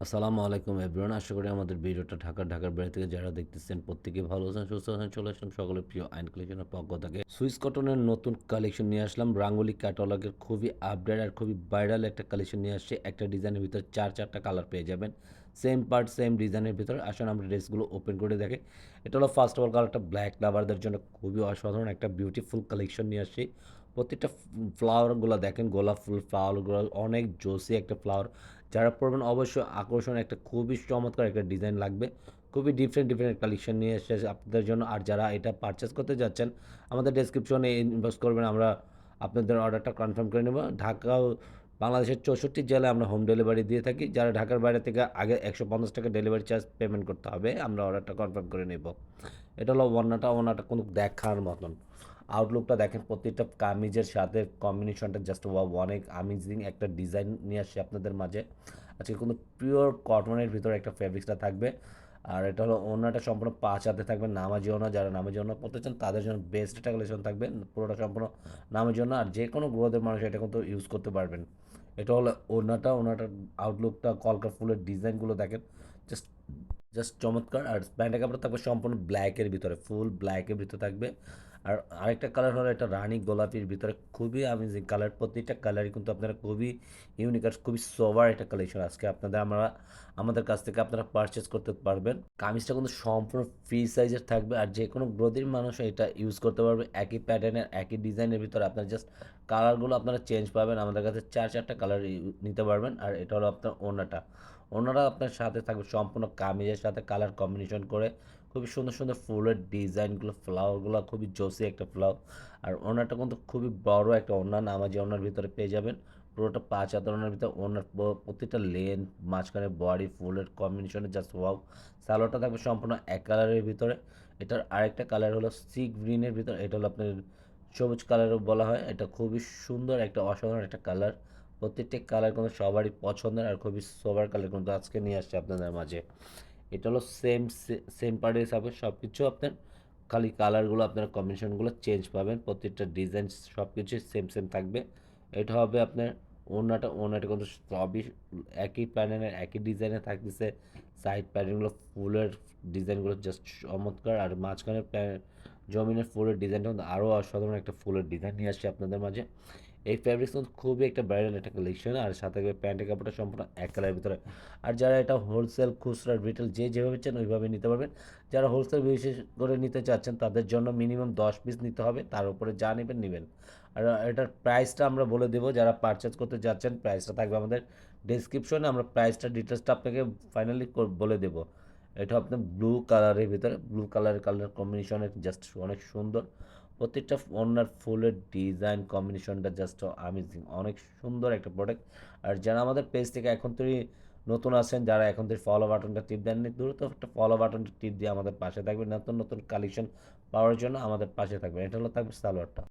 আসসালামু আলাইকুম এভরিওয়ান। আশা করি আমাদের ভিডিওটা ঢাকার বাইরে থেকে যারা দেখতেছেন প্রত্যেকেই ভালো আছেন, সুস্থ আছেন। চলে আসলাম সকলের প্রিয় আইন কালেকশনের পক্ষ থেকে সুইস কটনের নতুন কালেকশন নিয়ে আসলাম। রাঙ্গুলি ক্যাটালগের খুবই আপডেট আর খুবই ভাইরাল একটা কালেকশন নিয়ে আসছে। একটা ডিজাইনের ভিতরে চারটা কালার পেয়ে যাবেন, সেম পার্ট সেম ডিজাইনের ভিতরে। আসুন আমরা ড্রেসগুলো ওপেন করে দেখে। এটা হলো ফার্স্ট অফ অল কালারটা ব্ল্যাক লাভারদের জন্য খুবই অসাধারণ একটা বিউটিফুল কালেকশন নিয়ে আসছি। প্রত্যেকটা ফ্লাওয়ারগুলো দেখেন, গোলাপ ফুল ফ্লাওয়ারগুলো অনেক জোসি একটা ফ্লাওয়ার। যারা পড়বেন অবশ্যই আকর্ষণ একটা খুবই চমৎকার একটা ডিজাইন লাগবে। খুবই ডিফারেন্ট কালেকশন নিয়ে এসেছে আপনাদের জন্য। আর যারা এটা পারচেস করতে যাচ্ছেন আমাদের ডেসক্রিপশনে ইনবক্স করবেন, আমরা আপনাদের অর্ডারটা কনফার্ম করে নেব। বাংলাদেশের 64 জেলায় আমরা হোম ডেলিভারি দিয়ে থাকি। যারা ঢাকার বাইরে থেকে আগে 150 টাকা ডেলিভারি চার্জ পেমেন্ট করতে হবে, আমরা অর্ডারটা কনফার্ম করে নেব। এটা হলো ওড়নাটা কোনো দেখার মতন। আউটলুকটা দেখেন, প্রত্যেকটা কামিজের সাথে কম্বিনেশনটা জাস্ট ওয়াও, অনেক আমেজিং একটা ডিজাইন নিয়ে আসছে আপনাদের মাঝে। আজকে কোনো পিওর কটনের ভিতরে একটা ফেব্রিক্সটা থাকবে। আর এটা হলো ওড়নাটা সম্পূর্ণ 5 হাতে থাকবে, নামাজি ওড়না। যারা নামাজি ওড়না পড়তে চান তাদের জন্য বেস্ট একটা কালেকশন থাকবে, পুরোটা সম্পূর্ণ নামাজি ওড়না। আর যে কোনো গ্রোথের মানুষ এটা কিন্তু ইউজ করতে পারবেন। এটা হলো ওড়নাটার আউটলুকটা, কলকা ফুলের ডিজাইনগুলো দেখেন, জাস্ট জাস্ট চমৎকার। আর প্যান্টের কাপড় থাকবে সম্পূর্ণ ব্ল্যাকের ভিতরে, ফুল ব্ল্যাকের ভিতরে থাকবে। আর আরেকটা কালার হলো এটা রানী গোলাপির ভিতরে, খুবই আমেজিং কালার। প্রতিটা কালারই কিন্তু আপনারা খুবই ইউনিক আর খুবই সোবার একটা কালেকশন আজকে আমাদের কাছ থেকে আপনারা পারচেস করতে পারবেন। কামিজটা কিন্তু সম্পূর্ণ ফ্রি সাইজের থাকবে, আর যে কোনো গ্রোথের মানুষ এটা ইউজ করতে পারবে। একই প্যাটার্নের একই ডিজাইনের ভিতরে আপনার জাস্ট কালারগুলো আপনারা চেঞ্জ পাবেন। আমাদের কাছে চারটা কালার নিতে পারবেন। আর এটা হলো আপনার ওড়নাটা আপনার সাথে থাকবে সম্পূর্ণ কামিজের সাথে কালার কম্বিনেশন করে। খুবই সুন্দর ফুলের ডিজাইনগুলো, ফ্লাওয়ারগুলো খুবই জোসি একটা ফ্লাওয়ার। আর ওড়নাটা কিন্তু খুবই বড় একটা ওড়না, নামাজি ওড়নার ভিতরে পেয়ে যাবেন। পুরোটা 5 হাতের ওড়নার ভিতরে, ওড়নার প্রতিটা লেন্থ, মাঝখানে বডি ফুলের কম্বিনেশনে জাস্ট ওয়াও। সালোয়ারটা থাকবে সম্পূর্ণ এক কালারের ভিতরে। এটার আরেকটা কালার হলো সি গ্রিনের ভিতরে, এটা হলো আপনার সবুজ কালারও বলা হয়। এটা খুবই সুন্দর একটা অসাধারণ একটা কালার। প্রত্যেকটি কালার কিন্তু সবারই পছন্দের আর খুবই সোবার কালার কিন্তু আজকে নিয়ে আসছে আপনাদের মাঝে। এটা হলো সেম পার্টের হিসাবে সব কিছু আপনার, খালি কালারগুলো আপনার কম্বিনেশনগুলো চেঞ্জ পাবেন। প্রত্যেকটা ডিজাইন সব কিছুই সেম থাকবে। এটা হবে আপনার ওড়নাটা কিন্তু সবই একই প্যাটার্নের একই ডিজাইনে থাকতেছে। সাইড প্যাটার্নগুলো ফুলের ডিজাইনগুলো জাস্ট চমৎকার। আর মাঝখানে জমিনের ফুলের ডিজাইনটা কিন্তু আরও অসাধারণ একটা ফুলের ডিজাইন নিয়ে আসছে আপনাদের মাঝে। এই ফ্যাব্রিক্স কিন্তু খুবই একটা ভাইরাল একটা কালেকশন। আর সাথে প্যান্টের কাপড়টা সম্পূর্ণ এক কালারের ভিতরে। আর যারা এটা হোলসেল, খুচরা, রিটেল যে যেভাবে চান ওইভাবে নিতে পারবেন। যারা হোলসেল বিশেষ করে নিতে চাচ্ছেন তাদের জন্য মিনিমাম 10 পিস নিতে হবে, তার উপরে যা নেবেন। আর এটার প্রাইসটা আমরা বলে দেবো, যারা পারচেজ করতে যাচ্ছেন প্রাইসটা থাকবে আমাদের ডেসক্রিপশনে। আমরা প্রাইসটা ডিটেলসটা আপনাকে ফাইনালি বলে দেবো। এটা আপনার ব্লু কালার কম্বিনেশনের জাস্ট অনেক সুন্দর। প্রত্যেকটা ওনার ফুলের ডিজাইন কম্বিনেশনটা জাস্ট আমেজিং, অনেক সুন্দর একটা প্রোডাক্ট। আর যারা আমাদের পেজ থেকে এখন থেকে নতুন আছেন, যারা এখন থেকে ফলো বাটনটা টিপ দেননি, দ্রুত একটা ফলো বাটনটা টিপ দিয়ে আমাদের পাশে থাকবেন। নতুন কালেকশন পাওয়ার জন্য আমাদের পাশে থাকবেন। এটা হলো থাকবে সালোয়ারটা।